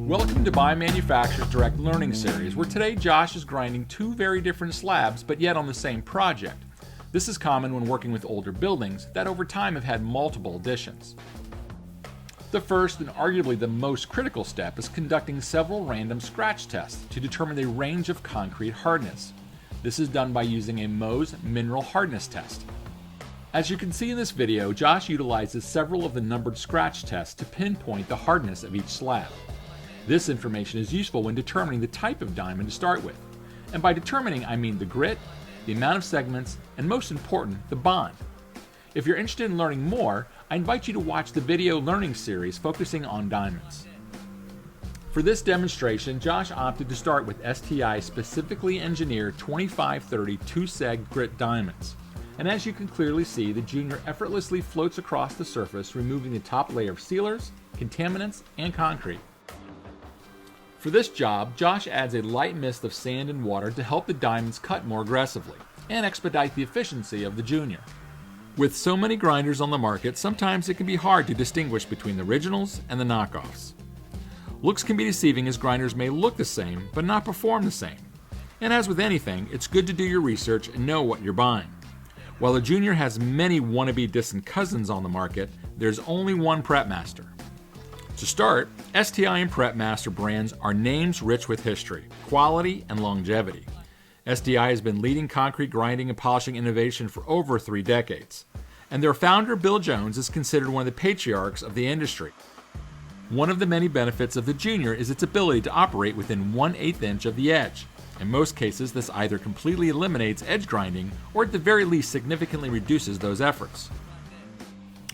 Welcome to By Manufacturer's Direct Learning Series, where today Josh is grinding two very different slabs, but yet on the same project. This is common when working with older buildings that over time have had multiple additions. The first and arguably the most critical step is conducting several random scratch tests to determine the range of concrete hardness. This is done by using a Mohs mineral hardness test. As you can see in this video, Josh utilizes several of the numbered scratch tests to pinpoint the hardness of each slab. This information is useful when determining the type of diamond to start with. And by determining, I mean the grit, the amount of segments, and most important, the bond. If you're interested in learning more, I invite you to watch the video learning series focusing on diamonds. For this demonstration, Josh opted to start with STI specifically engineered 2530 2-seg grit diamonds. And as you can clearly see, the Junior effortlessly floats across the surface, removing the top layer of sealers, contaminants, and concrete. For this job, Josh adds a light mist of sand and water to help the diamonds cut more aggressively and expedite the efficiency of the Junior. With so many grinders on the market, sometimes it can be hard to distinguish between the originals and the knockoffs. Looks can be deceiving as grinders may look the same but not perform the same. And as with anything, it's good to do your research and know what you're buying. While the Junior has many wannabe distant cousins on the market, there's only one prep master. To start, STI and Prep Master brands are names rich with history, quality, and longevity. STI has been leading concrete grinding and polishing innovation for over 3 decades, and their founder, Bill Jones, is considered one of the patriarchs of the industry. One of the many benefits of the Junior is its ability to operate within 1/8 inch of the edge. In most cases, this either completely eliminates edge grinding or at the very least significantly reduces those efforts.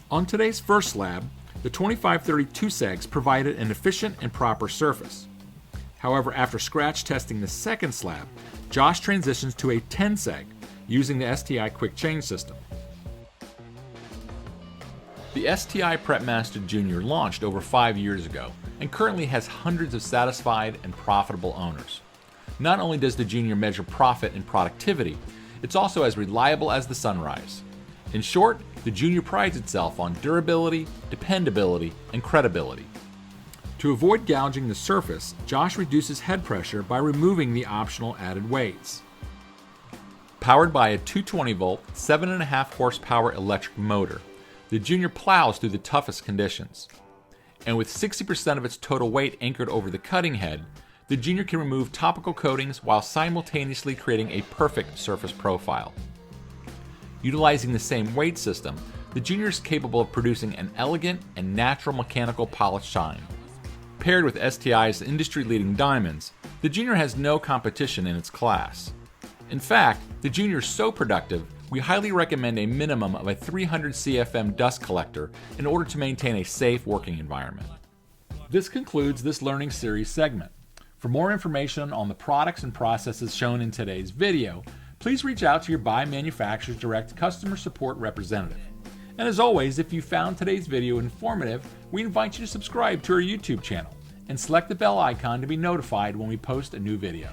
On today's first slab, the 2530 2-segs provided an efficient and proper surface. However, after scratch testing the second slab, Josh transitions to a 10-seg using the STI quick change system. The STI Prep Master Junior launched over 5 years ago and currently has hundreds of satisfied and profitable owners. Not only does the Junior measure profit and productivity, it's also as reliable as the sunrise. In short, the Junior prides itself on durability, dependability, and credibility. To avoid gouging the surface, Josh reduces head pressure by removing the optional added weights. Powered by a 220-volt, 7.5 horsepower electric motor, the Junior plows through the toughest conditions. And with 60% of its total weight anchored over the cutting head, the Junior can remove topical coatings while simultaneously creating a perfect surface profile. Utilizing the same weight system, the Junior is capable of producing an elegant and natural mechanical polished shine. Paired with STI's industry-leading diamonds, the Junior has no competition in its class. In fact, the Junior is so productive, we highly recommend a minimum of a 300 CFM dust collector in order to maintain a safe working environment. This concludes this learning series segment. For more information on the products and processes shown in today's video, please reach out to your By Manufacturer's Direct customer support representative. And as always, if you found today's video informative, we invite you to subscribe to our YouTube channel and select the bell icon to be notified when we post a new video.